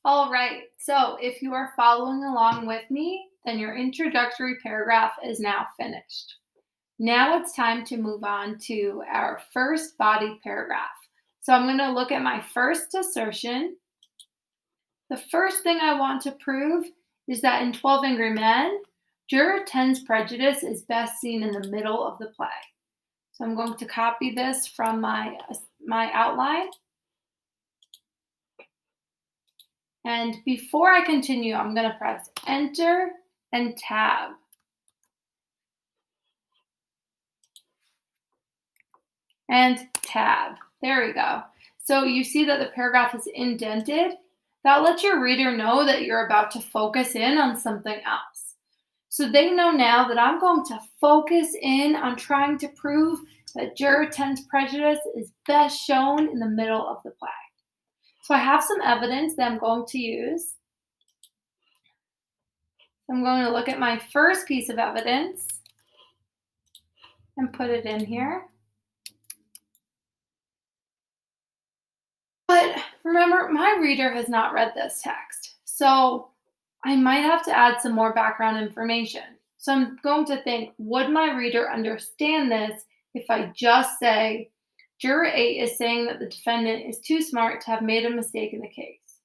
All right, so if you are following along with me, then your introductory paragraph is now finished. Now it's time to move on to our first body paragraph. So I'm going to look at my first assertion. The first thing I want to prove is that in 12 Angry Men, Juror 10's prejudice is best seen in the middle of the play. So I'm going to copy this from my outline. And before I continue, I'm going to press Enter and Tab. And Tab. There we go. So you see that the paragraph is indented. That lets your reader know that you're about to focus in on something else. So they know now that I'm going to focus in on trying to prove that Juror 10's prejudice is best shown in the middle of the play. So I have some evidence that I'm going to use. I'm going to look at my first piece of evidence and put it in here. But remember, my reader has not read this text, so I might have to add some more background information. So I'm going to think, would my reader understand this if I just say, Juror 8 is saying that the defendant is too smart to have made a mistake in the case.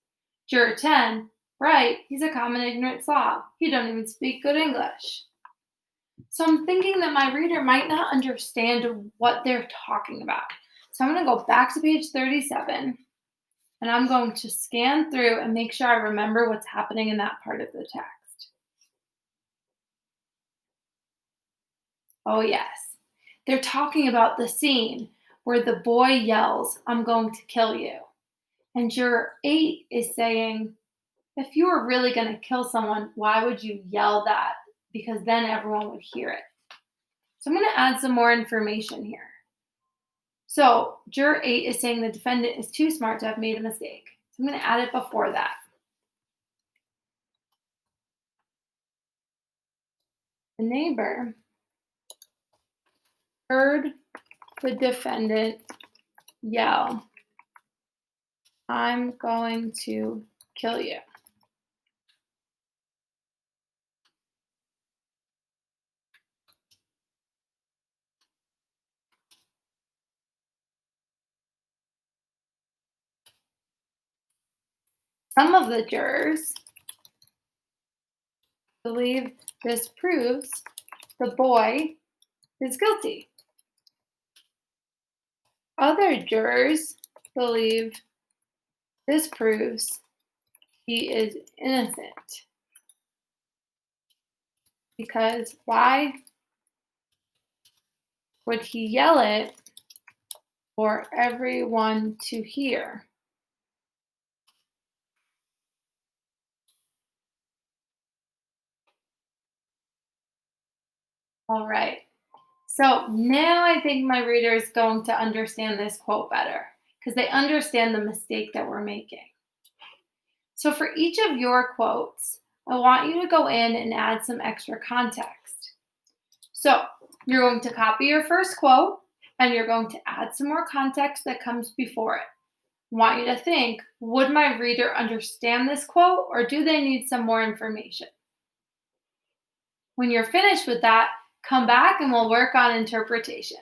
Juror 10, right, he's a common ignorant slob. He don't even speak good English. So I'm thinking that my reader might not understand what they're talking about. So I'm going to go back to page 37, and I'm going to scan through and make sure I remember what's happening in that part of the text. Oh, yes. They're talking about the scene where the boy yells, "I'm going to kill you." And Juror 8 is saying, if you were really going to kill someone, why would you yell that? Because then everyone would hear it. So I'm going to add some more information here. So Juror 8 is saying the defendant is too smart to have made a mistake. So I'm going to add it before that. The neighbor heard the defendant yell, "I'm going to kill you." Some of the jurors believe this proves the boy is guilty. Other jurors believe this proves he is innocent. Because why would he yell it for everyone to hear? All right. So now I think my reader is going to understand this quote better because they understand the mistake that we're making. So for each of your quotes, I want you to go in and add some extra context. So you're going to copy your first quote and you're going to add some more context that comes before it. I want you to think, would my reader understand this quote or do they need some more information? When you're finished with that, come back and we'll work on interpretation.